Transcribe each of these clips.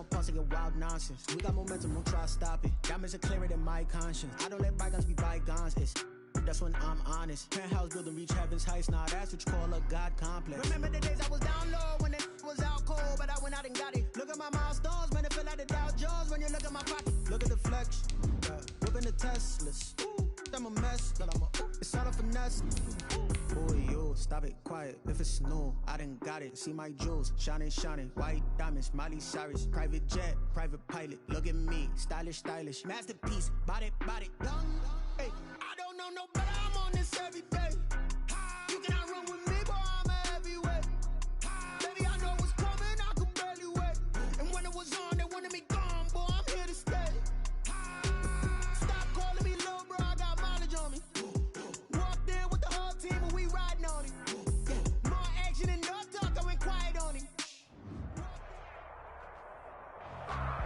on pulse to get wild nonsense. We got momentum, won't try to stop it. Diamonds are clearer than my conscience. I don't let bygones be bygones. That's when I'm honest. Penthouse building, reach heaven's heights. Nah, that's what you call a God complex. Remember the days I was down low when it was out cold, but I went out and got it. Look at my milestones, man, it feel like the Dow Jones when you look at my pocket. Look at the flex, whipping the Teslas. I'm a mess, but it's all a finesse. Boy, yo, stop it, quiet. If it's new, I done got it. See my jewels, shining, white diamonds, Miley Cyrus, private jet, private pilot. Look at me, stylish, masterpiece, body, young. Hey, I don't know no better. I'm on this every day. You cannot run with me, boy. I'm a heavyweight. Baby, I know what's coming. I could barely wait. And when it was on, they wanted me gone, boy. I'm here to stay. Stop calling me little bro. I got mileage on me. Walked in with the whole team and we riding on it. More action and no talk. I went quiet on it.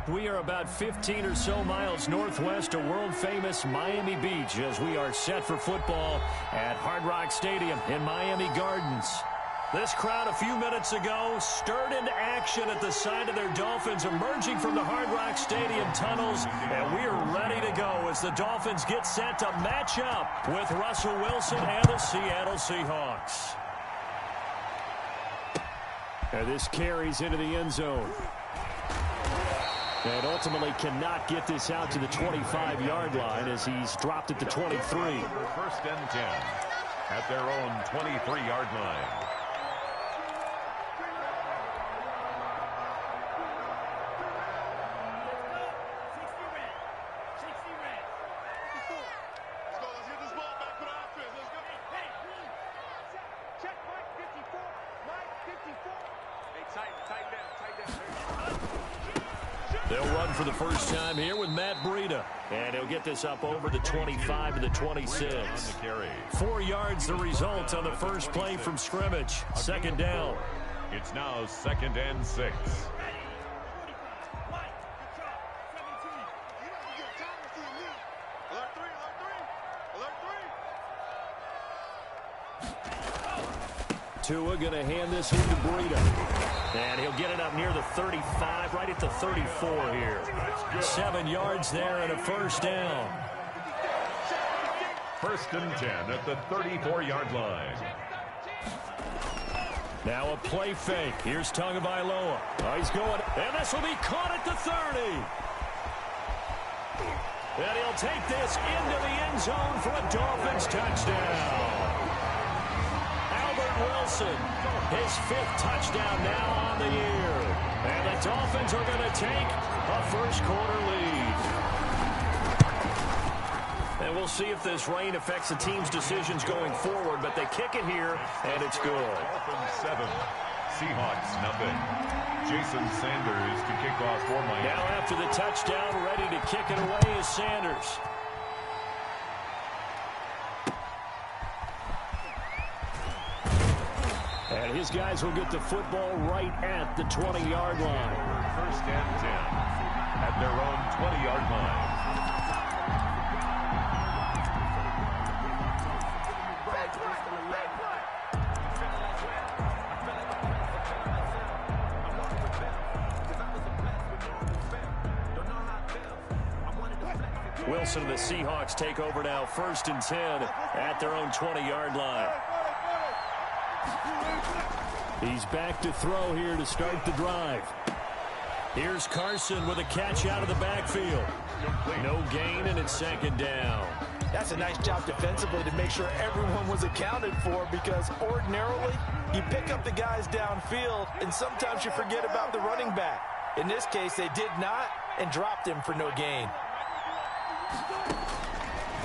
We are about 15 or so miles northwest of world-famous Miami Beach as we are set for football at Hard Rock Stadium in Miami Gardens. This crowd a few minutes ago stirred into action at the side of their Dolphins emerging from the Hard Rock Stadium tunnels, and we are ready to go as the Dolphins get set to match up with Russell Wilson and the Seattle Seahawks. And this carries into the end zone. And ultimately cannot get this out to the 25-yard line as he's dropped at the 23. First and 10 at their own 23-yard line. They'll run for the first time here with Matt Breida. And he'll get this up over the 25 to the 26. 4 yards the result on the first play from scrimmage. Second down. It's now 2nd and 6. Tua going to hand this in to Breida. And he'll get it up near the 35, right at the 34 here. 7 yards there and a first down. First and 10 at the 34-yard line. Now a play fake. Here's Tagovailoa. Oh, he's going, and this will be caught at the 30. And he'll take this into the end zone for a Dolphins touchdown. Wilson, his 5th touchdown now on the year. And the Dolphins are going to take a first-quarter lead. And we'll see if this rain affects the team's decisions going forward, but they kick it here, and it's good. Dolphins 7, Seahawks nothing. Jason Sanders to kick off for Miami. Now after the touchdown, ready to kick it away is Sanders. And his guys will get the football right at the 20-yard line. First and 10 at their own 20-yard line. Wilson and the Seahawks take over now, 1st and 10 at their own 20-yard line. He's back to throw here to start the drive. Here's Carson with a catch out of the backfield. No gain, and it's 2nd down. That's a nice job defensively to make sure everyone was accounted for, because ordinarily you pick up the guys downfield and sometimes you forget about the running back. In this case, they did not and dropped him for no gain.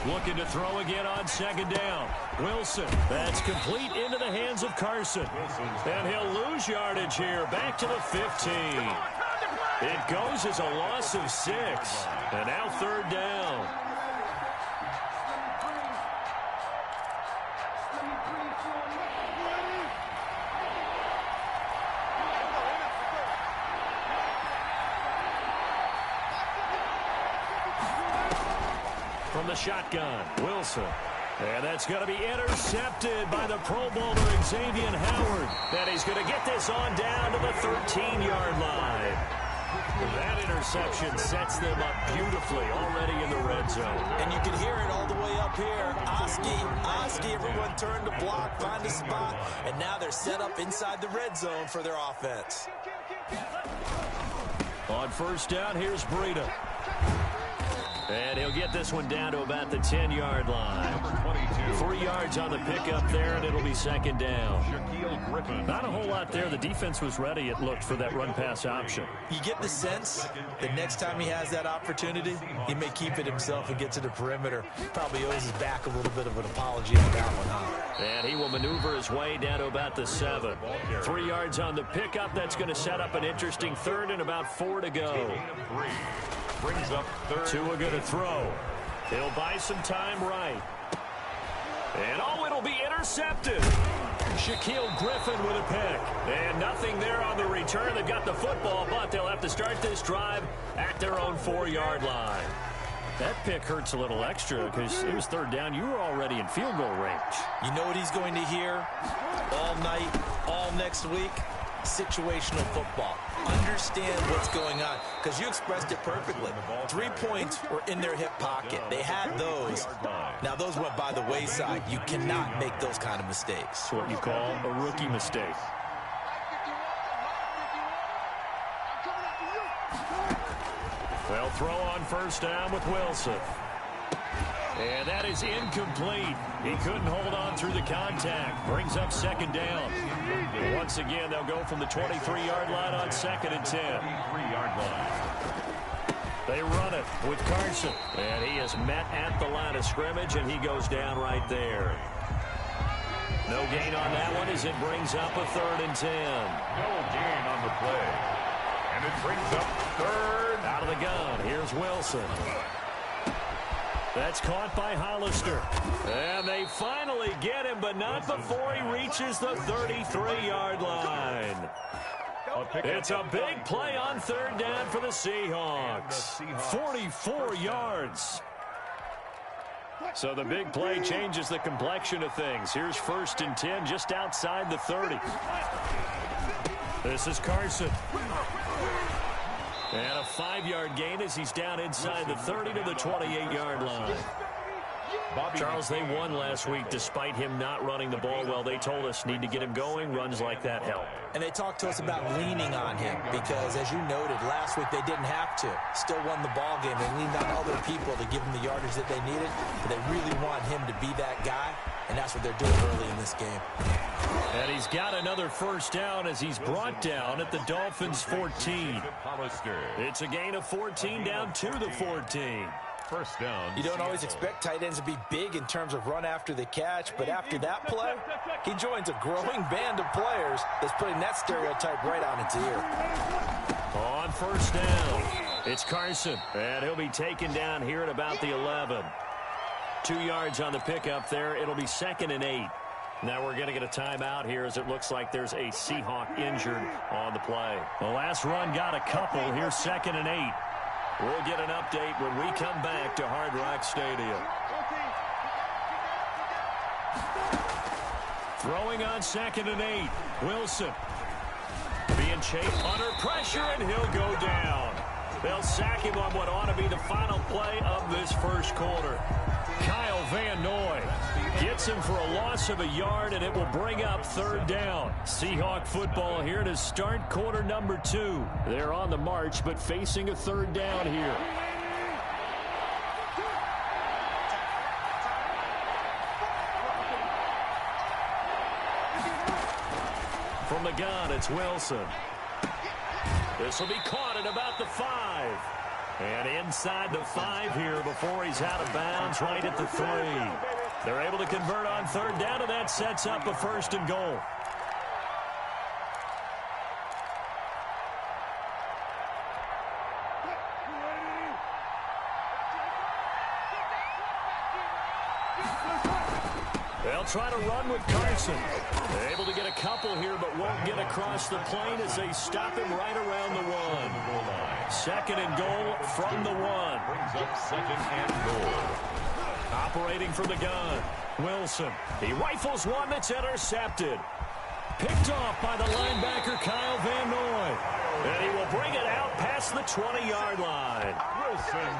Looking to throw again on 2nd down. Wilson, that's complete into the hands of Carson. And he'll lose yardage here, back to the 15. It goes as a loss of 6. And now 3rd down. From the shotgun, Wilson. And that's going to be intercepted by the Pro Bowler Xavier Howard. And he's going to get this on down to the 13-yard line. interception sets them up beautifully already in the red zone. And you can hear it all the way up here. Oski, everyone turned to block, find a spot, and now they're set up inside the red zone for their offense. On first down, here's Breida. And he'll get this one down to about the 10-yard line. Number 22. 3 yards on the pickup there, and it'll be second down. Not a whole lot there. The defense was ready, it looked, for that run-pass option. You get the sense that next time he has that opportunity, he may keep it himself and get to the perimeter. Probably owes his back a little bit of an apology on that one, huh? And he will maneuver his way down to about the 7. 3 yards on the pickup. That's going to set up an interesting third and about 4 to go. Brings up third. Tua going to throw. He'll buy some time right. And it'll be intercepted. Shaquille Griffin with a pick. And nothing there on the return. They've got the football, but they'll have to start this drive at their own 4-yard line. That pick hurts a little extra because it was third down. You were already in field goal range. You know what he's going to hear all night, all next week? Situational football. Understand what's going on, because you expressed it perfectly. 3 points were in their hip pocket. They had those. Now those went by the wayside. You cannot make those kind of mistakes. It's what you call a rookie mistake. They'll throw on first down with Wilson. And that is incomplete. He couldn't hold on through the contact. Brings up second down. And once again, they'll go from the 23-yard line on second and 10. 3-yard line. They run it with Carson. And he is met at the line of scrimmage, and he goes down right there. No gain on that one as it brings up a third and 10. No gain on the play. And it brings up third. Out of the gun. Here's Wilson. That's caught by Hollister. And they finally get him, but not before he reaches the 33-yard line. It's a big play on third down for the Seahawks. 44 yards. So the big play changes the complexion of things. Here's first and 10 just outside the 30. This is Carson. And a 5-yard gain as he's down inside the 30 to the 28-yard line. Charles, they won last week despite him not running the ball well. They told us need to get him going. Runs like that help. And they talked to us about leaning on him because, as you noted, last week they didn't have to. Still won the ball game. They leaned on other people to give them the yardage that they needed. But they really want him to be that guy, and that's what they're doing early in this game. And he's got another first down as he's brought down at the Dolphins' 14. It's a gain of 14 down to the 14. First down. You don't always expect tight ends to be big in terms of run after the catch, but after that play, he joins a growing band of players that's putting that stereotype right on its ear. On first down, it's Carson, and he'll be taken down here at about the 11. 2 yards on the pickup there. It'll be second and 8. Now we're going to get a timeout here as it looks like there's a Seahawk injured on the play. The last run got a couple. Here's second and 8. We'll get an update when we come back to Hard Rock Stadium. Throwing on second and 8. Wilson being chased under pressure, and he'll go down. They'll sack him on what ought to be the final play of this first quarter. Kyle Van Noy gets him for a loss of a yard, and it will bring up third down. Seahawk football here to start quarter number 2. They're on the march, but facing a third down here. From the gun, it's Wilson. This will be caught at about the 5. And inside the 5 here before he's out of bounds right at the 3. They're able to convert on third down, and that sets up a first and goal. They'll try to run with Carson. They're able to get a couple here, but won't get across the plane as they stop him right around the 1. Second and goal from the 1. Brings up second and goal. Operating from the gun, Wilson. He rifles one that's intercepted. Picked off by the linebacker, Kyle Van Noy. And he will bring it out past the 20-yard line.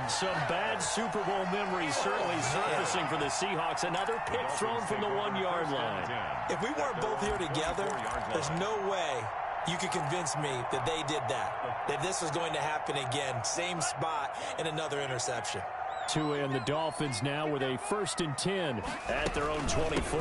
Some bad Super Bowl memories certainly surfacing for the Seahawks. Another pick thrown from the 1-yard line. If we weren't both here together, there's no way you could convince me that they did that this was going to happen again. Same spot and another interception. Tua and the Dolphins now with a 1st and 10 at their own 24.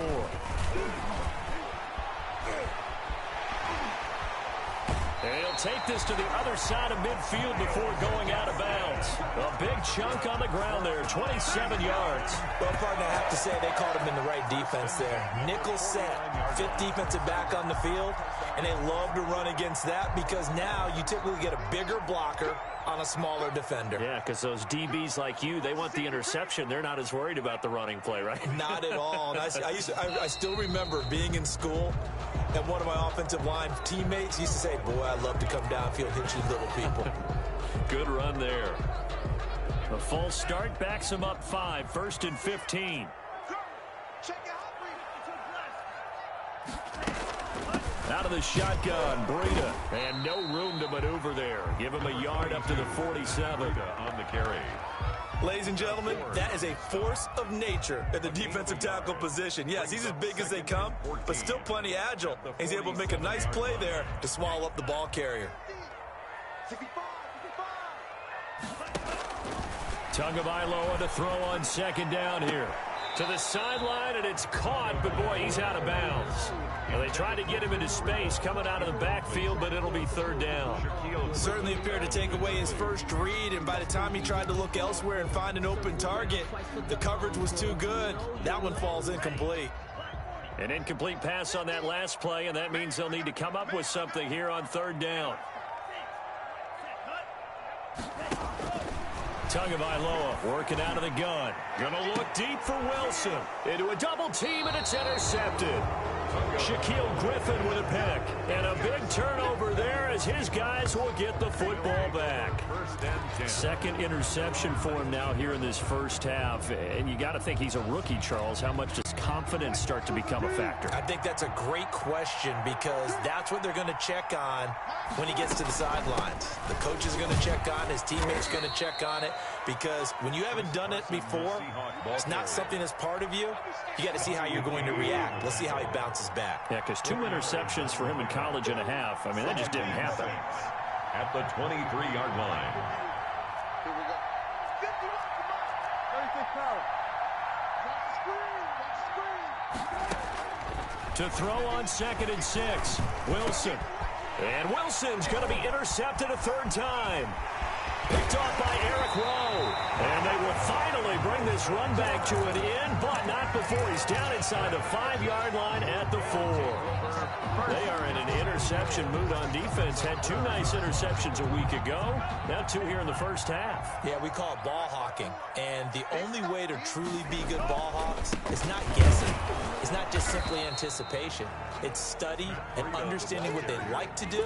And he'll take this to the other side of midfield before going out of bounds. A big chunk on the ground there, 27 yards. Well, partner, I have to say they called him in the right defense there. Nickel set, 5th defensive back on the field, and they love to run against that because now you typically get a bigger blocker on a smaller defender. Yeah, because those DBs like you, they want the interception. They're not as worried about the running play, right? Not at all. And I still remember being in school, and one of my offensive line teammates used to say, boy, I love to come downfield, hit you little people. Good run there. The false start backs him up 5, 1st and 15. Out of the shotgun, Breida, and no room to maneuver there. Give him a yard up to the 47. On the carry. Ladies and gentlemen, that is a force of nature at the defensive tackle position. Yes, he's as big as they come, but still plenty agile. He's able to make a nice play there to swallow up the ball carrier. Tagovailoa to throw on 2nd down here. To the sideline, and it's caught, but boy, he's out of bounds. Well, they tried to get him into space coming out of the backfield, but it'll be 3rd down. Certainly appeared to take away his first read, and by the time he tried to look elsewhere and find an open target, the coverage was too good. That one falls incomplete. An incomplete pass on that last play, and that means they'll need to come up with something here on 3rd down. Tagovailoa working out of the gun. Gonna look deep for Wilson. Into a double team, and it's intercepted. Shaquille Griffin with a pick. And a big turnover there as his guys will get the football back. 2nd interception for him now here in this first half. And you got to think he's a rookie, Charles. How much does confidence start to become a factor? I think that's a great question because that's what they're going to check on when he gets to the sidelines. The coach is going to check on, his teammates going to check on it, because when you haven't done it before, it's not something that's part of you. You got to see how you're going to react. Let's see how he bounces back. Yeah, because 2 interceptions for him in college and a half. I mean, that just didn't happen. At the 23-yard line. Here we go. 36 power. To throw on 2nd and 6. Wilson. And Wilson's going to be intercepted a 3rd time. Picked off by Eric Rowe. And they will finally bring this run back to an end, but not before he's down inside the 5-yard line at the 4. They are in an interception mood on defense. Had 2 nice interceptions a week ago. Now 2 here in the first half. Yeah, we call it ball hawking. And the only way to truly be good ball hawks is not guessing. It's not just simply anticipation. It's study and understanding what they like to do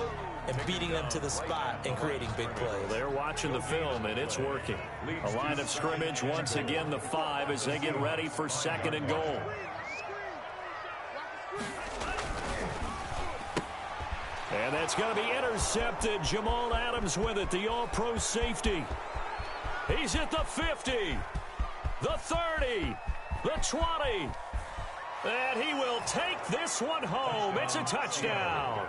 and beating them to the spot and creating big plays. They're watching the film, and it's working. A line of scrimmage, once again the 5 as they get ready for 2nd and goal. And that's going to be intercepted. Jamal Adams with it, the all-pro safety. He's at the 50, the 30, the 20. And he will take this one home. It's a touchdown.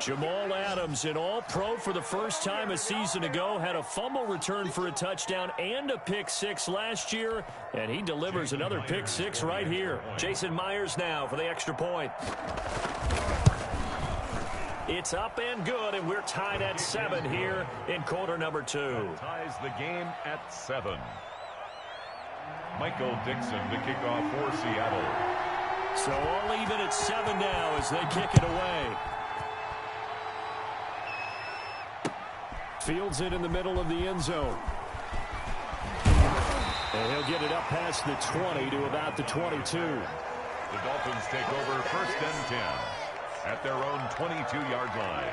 Jamal Adams, an all-pro for the first time a season ago, had a fumble return for a touchdown and a pick-6 last year, and he delivers another pick-6 right here. Jason Myers now for the extra point. It's up and good, and we're tied at 7 here in quarter number 2. Ties the game at 7. Michael Dixon to kick off for Seattle. So all even at 7 now as they kick it away. Fields it in the middle of the end zone. And he'll get it up past the 20 to about the 22. The Dolphins take over 1st and 10 at their own 22-yard line.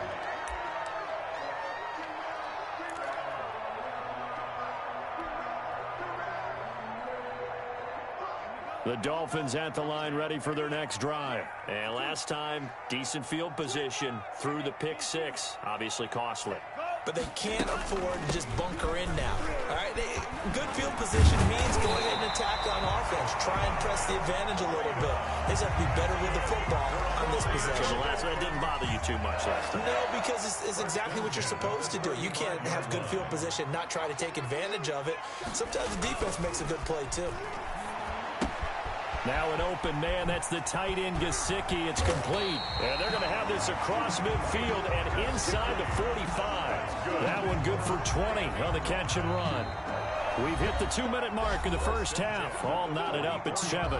The Dolphins at the line ready for their next drive. And last time, decent field position through the pick six. Obviously costly. But they can't afford to just bunker in now. All right, good field position means going in and attack on offense. Try and press the advantage a little bit. They just have to be better with the football on this possession. So the last one didn't bother you too much last time. No, because it's exactly what you're supposed to do. You can't have good field position, not try to take advantage of it. Sometimes the defense makes a good play, too. Now an open man. That's the tight end, Gesicki. It's complete. And they're going to have this across midfield and inside the 45. That one good for 20 on the catch and run. We've hit the 2-minute mark in the first half. All knotted up at 7.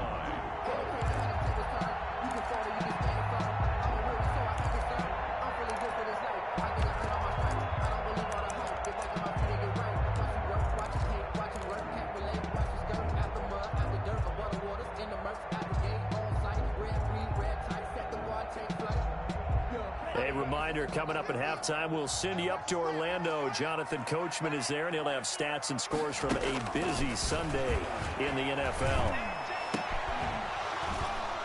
Coming up at halftime, we'll send you up to Orlando. Jonathan Coachman is there, and he'll have stats and scores from a busy Sunday in the NFL.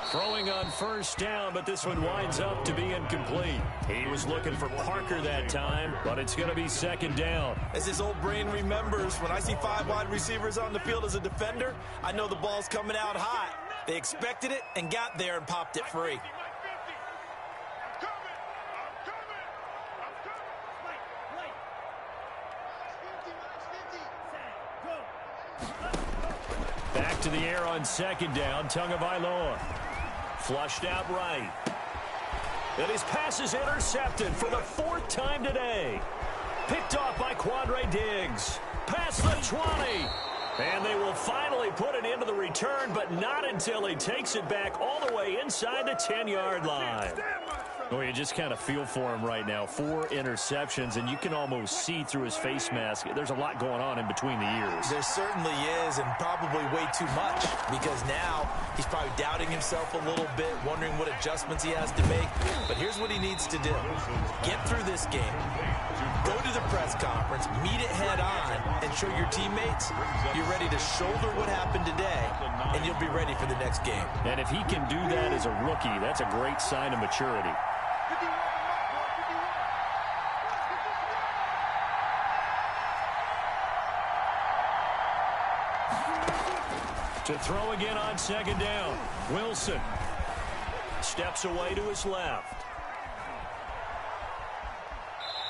Throwing on first down, but this one winds up to be incomplete. He was looking for Parker that time, but it's going to be second down. As his old brain remembers, when I see 5 wide receivers on the field as a defender, I know the ball's coming out hot. They expected it and got there and popped it free. Back to the air on second down. Tagovailoa flushed out right. And his pass is intercepted for the 4th time today. Picked off by Quandre Diggs. Past the 20. And they will finally put it into the return, but not until he takes it back all the way inside the 10-yard line. Well, you just kind of feel for him right now. 4 interceptions, and you can almost see through his face mask. There's a lot going on in between the ears. There certainly is, and probably way too much, because now he's probably doubting himself a little bit, wondering what adjustments he has to make. But here's what he needs to do. Get through this game. Go to the press conference, meet it head on, and show your teammates you're ready to shoulder what happened today, and you'll be ready for the next game. And if he can do that as a rookie, that's a great sign of maturity. To throw again on second down. Wilson steps away to his left.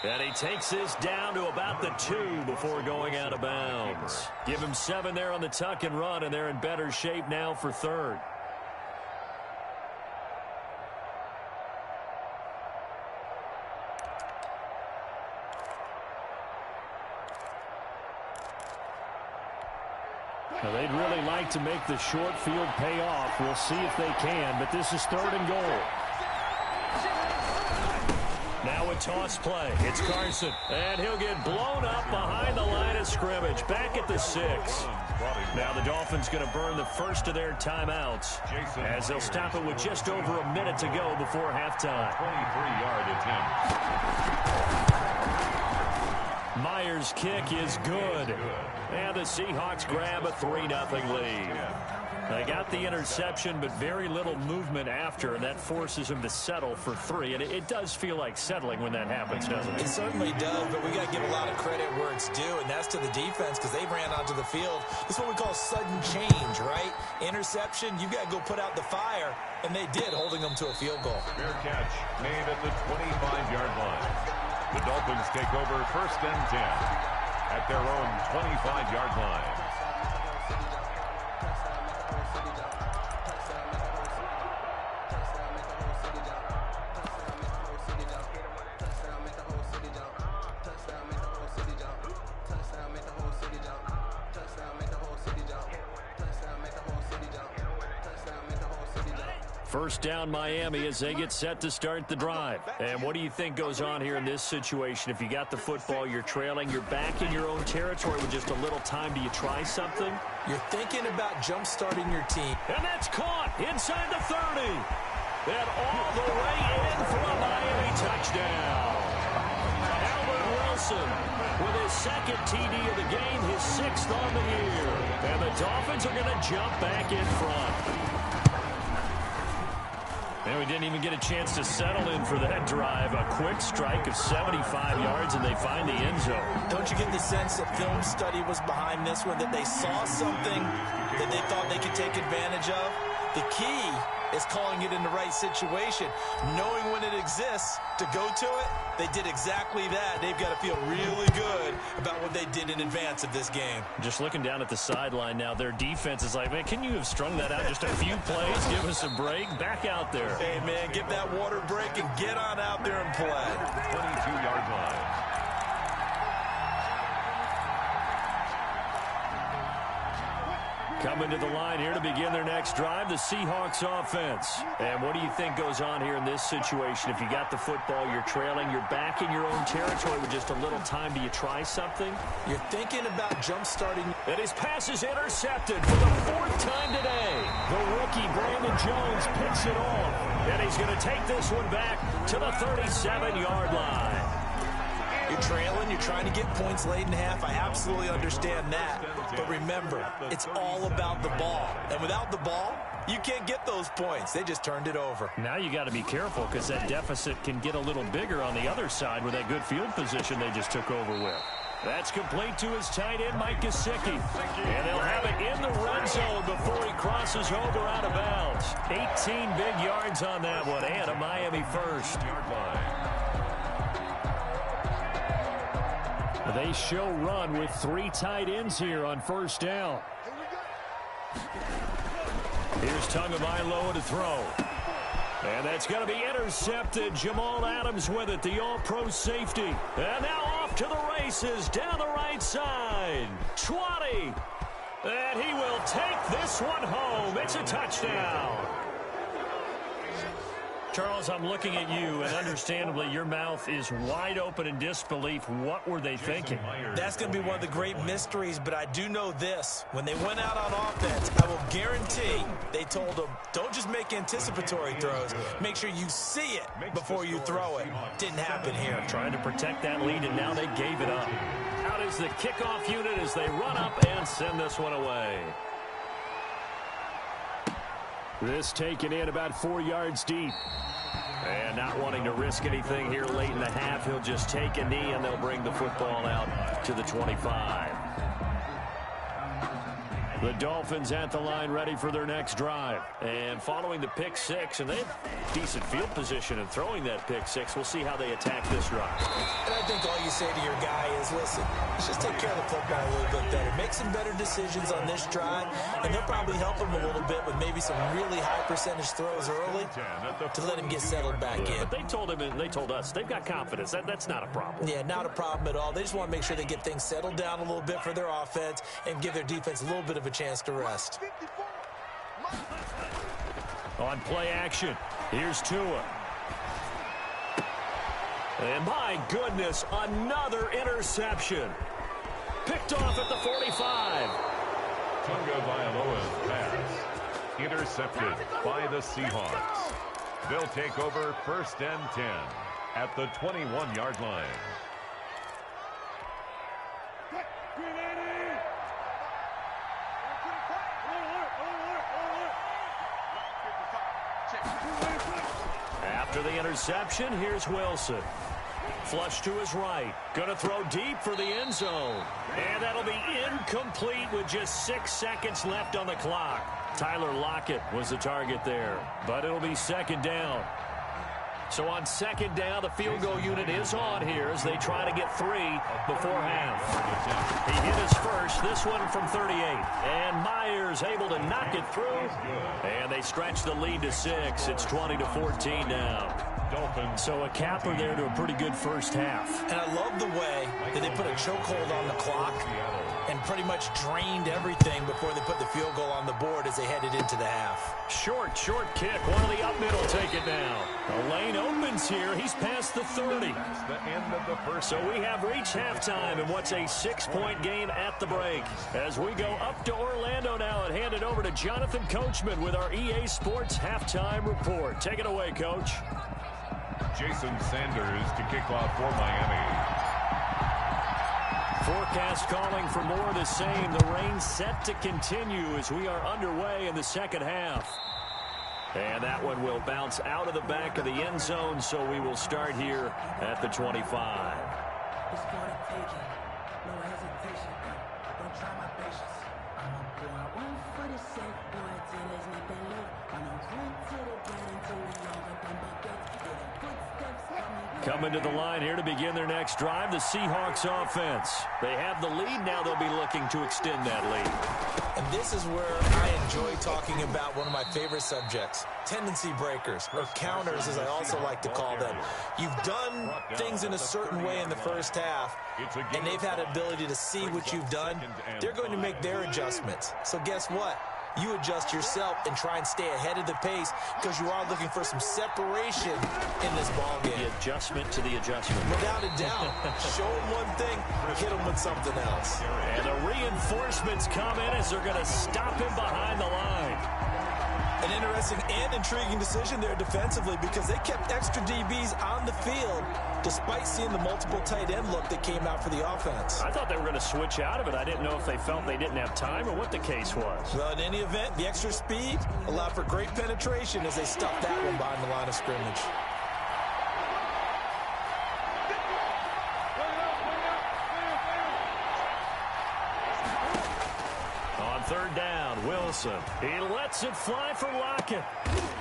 And he takes this down to about the 2 before going out of bounds. Give him 7 there on the tuck and run, and they're in better shape now for 3rd. Now, they'd really like to make the short field pay off. We'll see if they can, but this is 3rd and goal. Now a toss play. It's Carson, and he'll get blown up behind the line of scrimmage. Back at the 6. Now the Dolphins going to burn the first of their timeouts as they'll stop it with just over a minute to go before halftime. 23-yard attempt. Myers' kick is good. And the Seahawks grab a 3-0 lead. They got the interception, but very little movement after, and that forces them to settle for 3. And it does feel like settling when that happens, doesn't it? It certainly does, but we got to give a lot of credit where it's due, and that's to the defense because they ran onto the field. This is what we call sudden change, right? Interception, you got to go put out the fire, and they did, holding them to a field goal. Fair catch made at the 25-yard line. The Dolphins take over 1st and 10 at their own 25-yard line. First down Miami as they get set to start the drive. And what do you think goes on here in this situation? If you got the football, you're trailing, you're back in your own territory with just a little time. Do you try something? You're thinking about jump-starting your team. And that's caught inside the 30. And all the way in for a Miami touchdown. Wilson with his second TD of the game, his 6th on the year. And the Dolphins are going to jump back in front. And we didn't even get a chance to settle in for that drive. A quick strike of 75 yards, and they find the end zone. Don't you get the sense that film study was behind this one, that they saw something that they thought they could take advantage of? The key is calling it in the right situation, knowing when it exists to go to it. They did exactly that. They've got to feel really good about what they did in advance of this game. Just looking down at the sideline now, their defense is like, man, can you have strung that out just a few plays? Give us a break. Back out there. Hey, man, give that water break and get on out there and play. 22-yard line. Coming to the line here to begin their next drive, the Seahawks offense. And what do you think goes on here in this situation? If you got the football, you're trailing, you're back in your own territory with just a little time. Do you try something? You're thinking about jump-starting. And his pass is intercepted for the 4th time today. The rookie, Brandon Jones, picks it off. And he's going to take this one back to the 37-yard line. You're trailing, you're trying to get points late in half. I absolutely understand that. But remember, it's all about the ball. And without the ball, you can't get those points. They just turned it over. Now you got to be careful because that deficit can get a little bigger on the other side with that good field position they just took over with. That's complete to his tight end, Mike Gesicki. And they'll have it in the red zone before he crosses over out of bounds. 18 big yards on that one, and a Miami first. They show run with 3 tight ends here on first down. Here's Tagovailoa to throw. And that's going to be intercepted. Jamal Adams with it, the all-pro safety. And now off to the races down the right side. 20. And he will take this one home. It's a touchdown. Charles, I'm looking at you, and understandably, your mouth is wide open in disbelief. What were they thinking? That's going to be one of the great mysteries, but I do know this. When they went out on offense, I will guarantee they told them, don't just make anticipatory throws. Make sure you see it before you throw it. Didn't happen here. Trying to protect that lead, and now they gave it up. Out is the kickoff unit as they run up and send this one away. This taken in about 4 yards deep. And not wanting to risk anything here late in the half, he'll just take a knee and they'll bring the football out to the 25. The Dolphins at the line ready for their next drive. And following the pick 6, and they have decent field position in throwing that pick 6. We'll see how they attack this drive. And I think all you say to your guy is, listen, let's just take care of the football a little bit better. Make some better decisions on this drive, and they'll probably help him a little bit with maybe some really high percentage throws early to let him get settled back in. But they told him and they told us they've got confidence. That's not a problem. Yeah, not a problem at all. They just want to make sure they get things settled down a little bit for their offense and give their defense a little bit of a chance to rest. On play action, here's Tua. And my goodness, another interception. Picked off at the 45. Tagovailoa's pass intercepted by the Seahawks. They'll take over 1st and 10 at the 21-yard line. After the interception, here's Wilson. Flush to his right. Gonna throw deep for the end zone. And that'll be incomplete with just 6 seconds left on the clock. Tyler Lockett was the target there, but it'll be 2nd down. So on 2nd down, the field goal unit is on here as they try to get 3 before half. He hit his first, this one from 38. And Myers able to knock it through. And they stretch the lead to 6. It's 20-14 now. So a capper there to a pretty good first half. And I love the way that they put a chokehold on the clock and pretty much drained everything before they put the field goal on the board as they headed into the half. Short kick. One of the up middle take it down. The lane opens here. He's past the 30. That's the end of the first. So we have reached halftime in what's a 6-point game at the break. As we go up to Orlando now and hand it over to Jonathan Coachman with our EA Sports Halftime Report. Take it away, Coach. Jason Sanders to kick off for Miami. forecast calling for more of the same. The rain set to continue as we are underway in the second half. And that one will bounce out of the back of the end zone, so we will start here at the 25. It's for the taking, no hesitation. Don't try my patience. I'm a boy, one for the sake, boy, till there's nothing left. I'm a run to the bed until we longer than buckets. Yeah, the footsteps coming. Coming to the line here to begin their next drive, the Seahawks offense. They have the lead, now they'll be looking to extend that lead. And this is where I enjoy talking about one of my favorite subjects, tendency breakers, or counters as I also like to call them. You've done things in a certain way in the first half, and they've had ability to see what you've done. They're going to make their adjustments. So guess what? You adjust yourself and try and stay ahead of the pace because you are looking for some separation in this ball game. The adjustment to the adjustment. Without a doubt. Show them one thing, hit them with something else. And the reinforcements come in as they're going to stop him behind the line. An interesting and intriguing decision there defensively because they kept extra DBs on the field despite seeing the multiple tight end look that came out for the offense. I thought they were going to switch out of it. I didn't know if they felt they didn't have time or what the case was. Well, in any event, the extra speed allowed for great penetration as they stuffed that one behind the line of scrimmage. Third down, Wilson. He lets it fly for Lockett.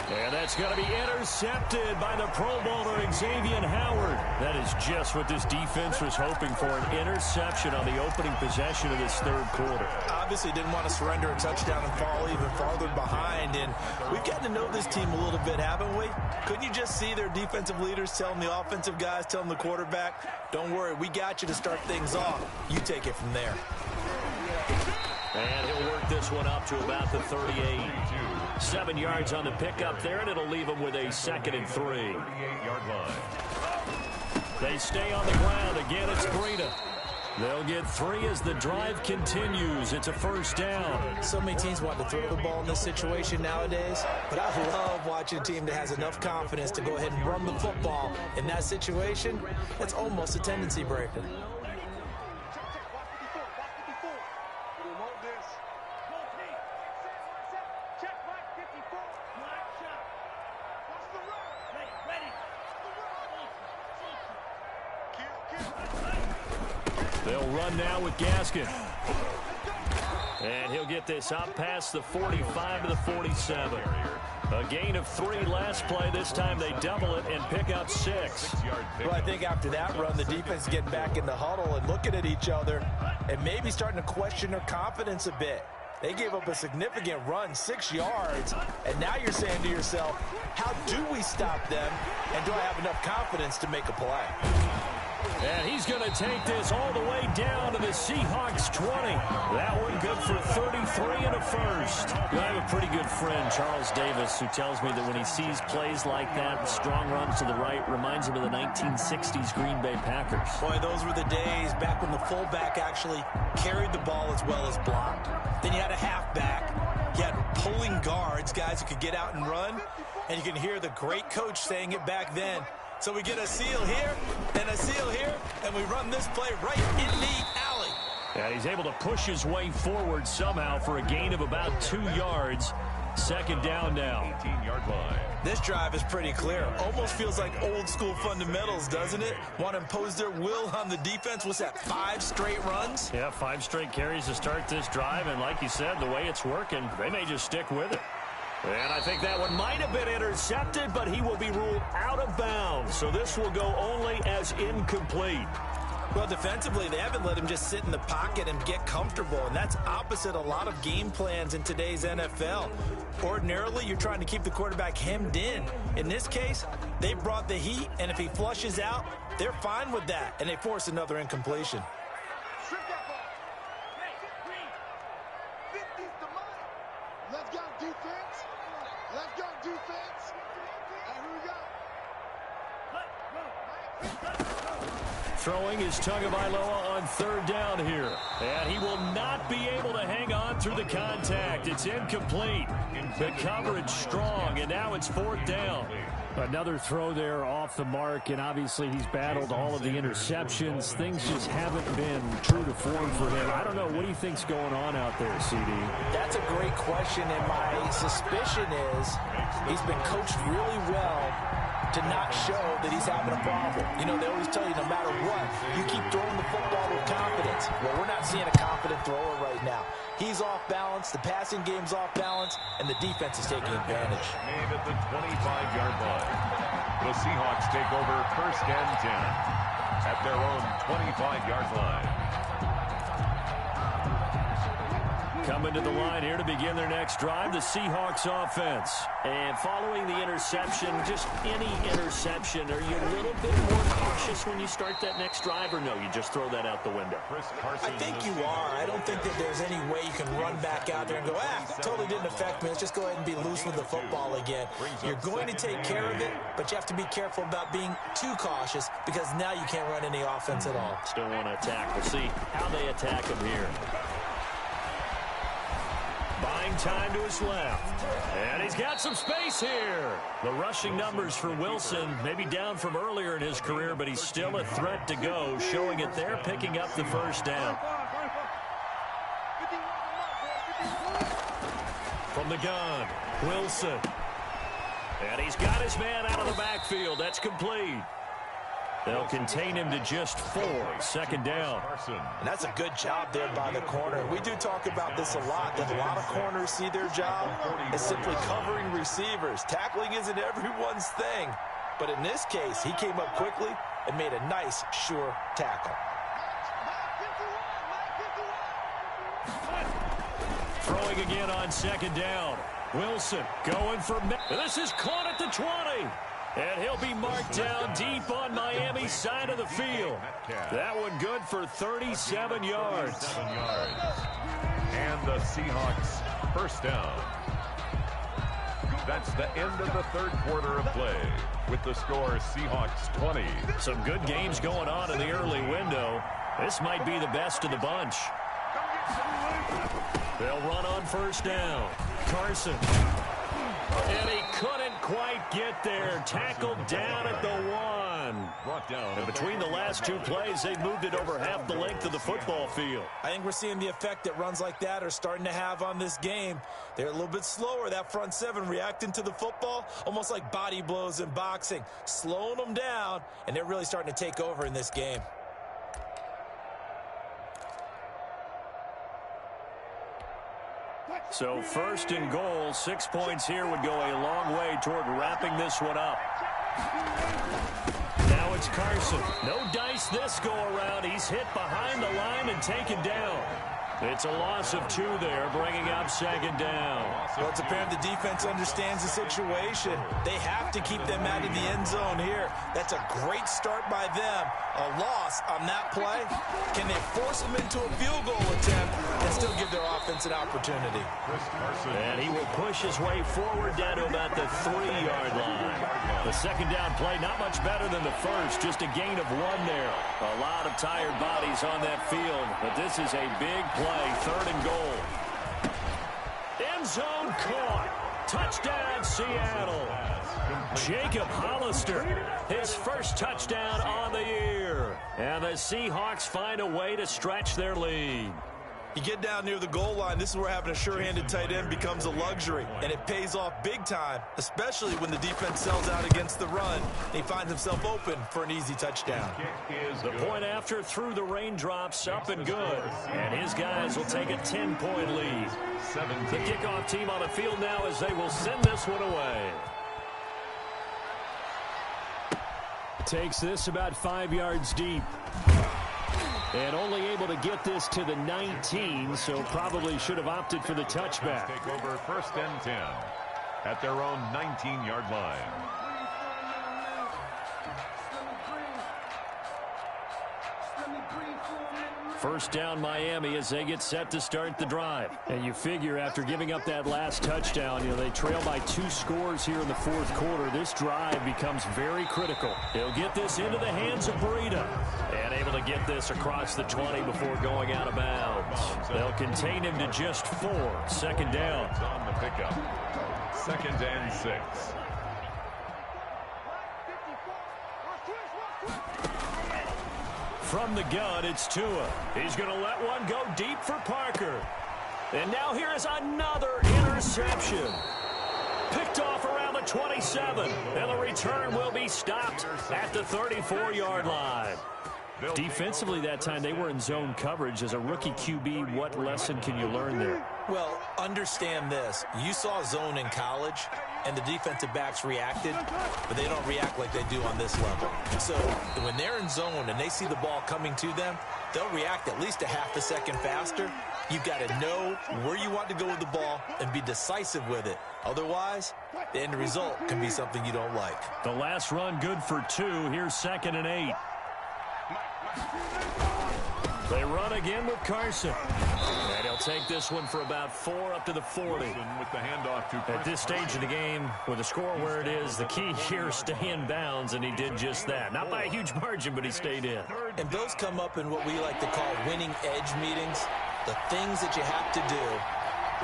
And that's going to be intercepted by the Pro Bowler Xavier Howard. That is just what this defense was hoping for, an interception on the opening possession of this third quarter. Obviously didn't want to surrender a touchdown and fall even farther behind. And we've gotten to know this team a little bit, haven't we? Couldn't you just see their defensive leaders telling the offensive guys, telling the quarterback, don't worry, we got you to start things off. You take it from there. And he'll work this one up to about the 38. 7 yards on the pickup there, and it'll leave him with a 2nd and 3. 38-yard line. They stay on the ground. Again, it's Breida. They'll get 3 as the drive continues. It's a first down. So many teams want to throw the ball in this situation nowadays, but I love watching a team that has enough confidence to go ahead and run the football. In that situation, it's almost a tendency breaker. They'll run now with Gaskin. And he'll get this up past the 45 to the 47. A gain of 3 last play. This time they double it and pick up 6. Well, I think after that run, the defense is getting back in the huddle and looking at each other and maybe starting to question their confidence a bit. They gave up a significant run, 6 yards, and now you're saying to yourself, how do we stop them, and do I have enough confidence to make a play? And he's going to take this all the way down to the Seahawks 20. That one good for 33 and a first. I have a pretty good friend, Charles Davis, who tells me that when he sees plays like that, strong runs to the right, reminds him of the 1960s Green Bay Packers. Boy, those were the days back when the fullback actually carried the ball as well as blocked. Then you had a halfback. You had pulling guards, guys who could get out and run. And you can hear the great coach saying it back then. So we get a seal here and a seal here, and we run this play right in the alley. Yeah, he's able to push his way forward somehow for a gain of about 2 yards. 2nd down now. 18-yard line. This drive is pretty clear. Almost feels like old school fundamentals, doesn't it? Want to impose their will on the defense. What's that, 5 straight runs? Yeah, 5 straight carries to start this drive, and like you said, the way it's working, they may just stick with it. And I think that one might have been intercepted, but he will be ruled out of bounds. So this will go only as incomplete. Well, defensively, they haven't let him just sit in the pocket and get comfortable, and that's opposite a lot of game plans in today's NFL. Ordinarily, you're trying to keep the quarterback hemmed in. In this case, they brought the heat, and if he flushes out, they're fine with that, and they force another incompletion. Let's go, defense. Let's go, defense. And here we go. Throwing is Tagovailoa on 3rd down here. And he will not be able to hang on through the contact. It's incomplete. The coverage strong, and now it's 4th down. Another throw there off the mark, and obviously he's battled all of the interceptions. Things just haven't been true to form for him. I don't know. What do you think's going on out there, CD? That's a great question, and my suspicion is he's been coached really well to not show that he's having a problem. You know, they always tell you no matter what, you keep throwing the football with confidence. Well, we're not seeing a confident thrower right now. He's off balance, the passing game's off balance, and the defense is taking advantage. Made at the 25-yard line. The Seahawks take over 1st and 10 at their own 25-yard line. Coming to the line here to begin their next drive, the Seahawks offense. And following the interception, just any interception, are you a little bit more cautious when you start that next drive, or no, you just throw that out the window? I think you are. I don't think that there's any way you can run back out there and go, totally didn't affect me. Let's just go ahead and be loose with the football again. You're going to take care of it, but you have to be careful about being too cautious because now you can't run any offense at all. Still want to attack. We'll see how they attack him here. Buying time to his left. And he's got some space here. The rushing numbers for Wilson, maybe down from earlier in his career, but he's still a threat to go, showing it there, picking up the first down. From the gun, Wilson. And he's got his man out of the backfield. That's complete. They'll contain him to just 4, 2nd down. And that's a good job there by the corner. We do talk about this a lot, that a lot of corners see their job as simply covering receivers. Tackling isn't everyone's thing. But in this case, he came up quickly and made a nice, sure tackle. Throwing again on 2nd down. Wilson going for... This is caught at the 20. And he'll be marked down deep on Miami's side of the field. That one good for 37 yards. And the Seahawks 1st down. That's the end of the 3rd quarter of play with the score Seahawks 20. Some good games going on in the early window. This might be the best of the bunch. They'll run on 1st down. Carson. And he couldn't quite get there. Tackled down at the 1. Brought down. And between the last 2 plays, they moved it over half the length of the football field. I think we're seeing the effect that runs like that are starting to have on this game. They're a little bit slower, that front 7, reacting to the football, almost like body blows in boxing, slowing them down, and they're really starting to take over in this game. So 1st and goal, 6 points here would go a long way toward wrapping this one up. Now it's Carson. No dice this go around. He's hit behind the line and taken down. It's a loss of 2 there, bringing up 2nd down. Well, it's apparent the defense understands the situation. They have to keep them out of the end zone here. That's a great start by them. A loss on that play. Can they force them into a field goal attempt and still give their offense an opportunity? And he will push his way forward down to about the 3-yard line. The 2nd down play, not much better than the first, just a gain of 1 there. A lot of tired bodies on that field, but this is a big play. 3rd and goal. End zone caught. Touchdown, Seattle. Jacob Hollister, his first touchdown on the year. And the Seahawks find a way to stretch their lead. You get down near the goal line, this is where having a sure-handed tight end becomes a luxury, and it pays off big time, especially when the defense sells out against the run, and he finds himself open for an easy touchdown. The point after through the raindrops, up and good, and his guys will take a 10-point lead. The kickoff team on the field now as they will send this one away. Takes this about 5 yards deep. And only able to get this to the 19, so probably should have opted for the touchback. Take over 1st and 10 at their own 19-yard line. First down Miami as they get set to start the drive. And you figure after giving up that last touchdown, they trail by 2 scores here in the 4th quarter. This drive becomes very critical. He'll get this into the hands of Breida. And able to get this across the 20 before going out of bounds. They'll contain him to just 4. 2nd down. On the pickup. 2nd and 6. From the gun, it's Tua. He's going to let one go deep for Parker. And now here is another interception. Picked off around the 27. And the return will be stopped at the 34-yard line. Defensively that time, they were in zone coverage. As a rookie QB, what lesson can you learn there? Well, understand this. You saw zone in college, and the defensive backs reacted, but they don't react like they do on this level. So when they're in zone and they see the ball coming to them, they'll react at least a half a second faster. You've got to know where you want to go with the ball and be decisive with it. Otherwise, the end result can be something you don't like. The last run good for 2. Here's 2nd and 8. They run again with Carson. And he'll take this one for about 4 up to the 40. With the handoff to At this stage of the game, with the score where it is, the key here is stay in bounds, and he did just that. Not by a huge margin, but he stayed in. And those come up in what we like to call winning edge meetings. The things that you have to do,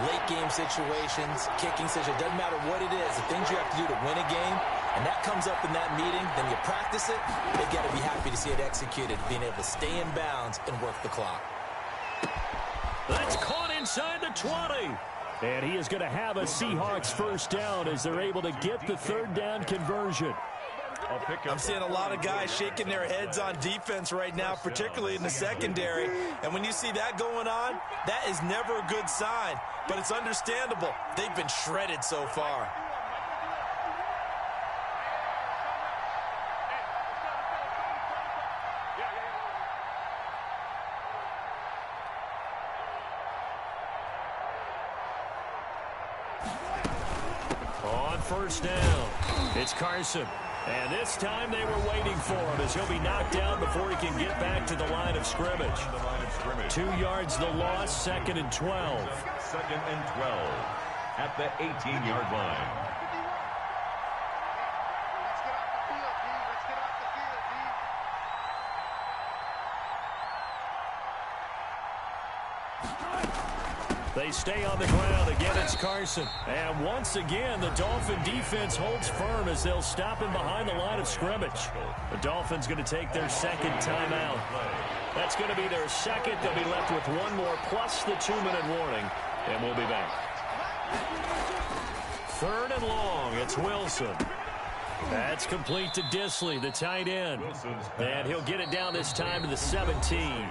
late game situations, kicking situations, doesn't matter what it is, the things you have to do to win a game, and that comes up in that meeting, then you practice it, they've got to be happy to see it executed, being able to stay in bounds and work the clock. That's caught inside the 20. And he is going to have a Seahawks first down as they're able to get the 3rd down conversion. I'm seeing a lot of guys shaking their heads on defense right now, particularly in the secondary. And when you see that going on, that is never a good sign. But it's understandable. They've been shredded so far. On first down, it's Carson. And this time they were waiting for him as he'll be knocked down before he can get back to the line of scrimmage. 2 yards the loss, 2nd and 12. 2nd and 12 at the 18-yard line. They stay on the ground. Again, it's Carson. And once again, the Dolphin defense holds firm as they'll stop him behind the line of scrimmage. The Dolphins going to take their 2nd timeout. That's going to be their 2nd. They'll be left with 1 more plus the 2-minute warning. And we'll be back. 3rd and long. It's Wilson. That's complete to Disley, the tight end. And he'll get it down this time to the 17.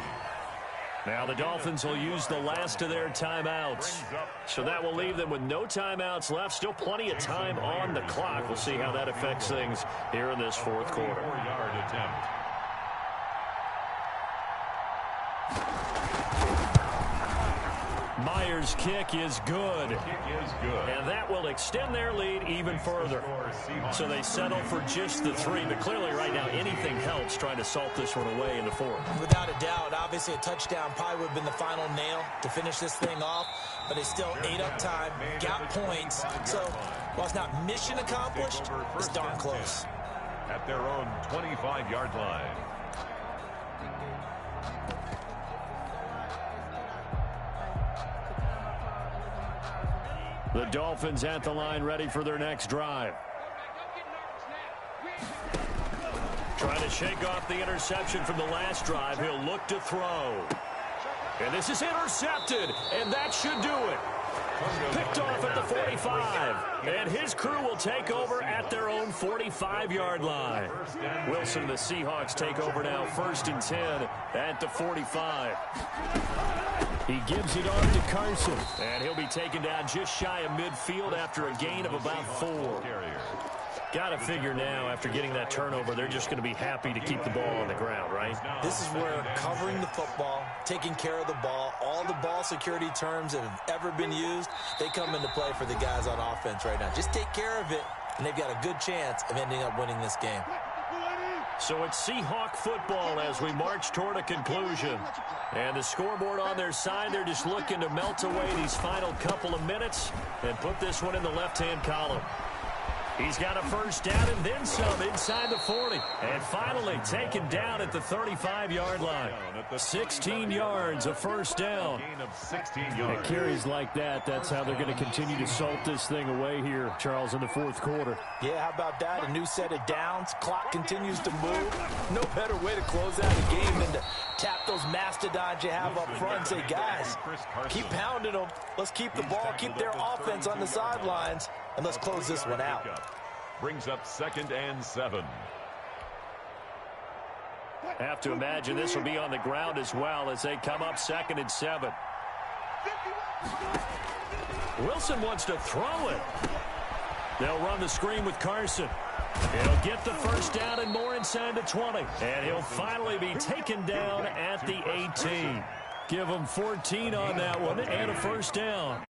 Now the Dolphins will use the last of their timeouts. So that will leave them with no timeouts left. Still plenty of time on the clock. We'll see how that affects things here in this 4th quarter. 4-yard attempt. Myers' kick is good. And that will extend their lead even further. So they settle for just the 3. But clearly right now anything helps trying to salt this one away in the 4th. Without a doubt, obviously a touchdown probably would have been the final nail to finish this thing off. But they still ate up time, got points. So while it's not mission accomplished, it's darn close. At their own 25-yard line. The Dolphins at the line ready for their next drive. Trying to shake off the interception from the last drive. He'll look to throw. And this is intercepted, and that should do it. Picked off at the 45, and his crew will take over at their own 45-yard line. Wilson and the Seahawks take over now, 1st and 10 at the 45. He gives it on to Carson, and he'll be taken down just shy of midfield after a gain of about 4. Got to figure now, after getting that turnover, they're just going to be happy to keep the ball on the ground, right? This is where covering the football, taking care of the ball, all the ball security terms that have ever been used, they come into play for the guys on offense right now. Just take care of it, and they've got a good chance of ending up winning this game. So it's Seahawk football as we march toward a conclusion. And the scoreboard on their side, they're just looking to melt away these final couple of minutes and put this one in the left-hand column. He's got a first down and then some inside the 40. And finally taken down at the 35-yard line. 16 yards, a first down. And carries like that, that's how they're going to continue to salt this thing away here, Charles, in the fourth quarter. Yeah, how about that? A new set of downs. Clock continues to move. No better way to close out a game than to tap those mastodons you have up front and say, guys, keep pounding them. Let's keep the ball, keep their offense on the sidelines, and let's close this one out. Brings up 2nd and 7. Have to imagine this will be on the ground as well as they come up 2nd and 7. Wilson wants to throw it. They'll run the screen with Carson. He'll get the first down and more inside the 20. And he'll finally be taken down at the 18. Give him 14 on that one and a first down.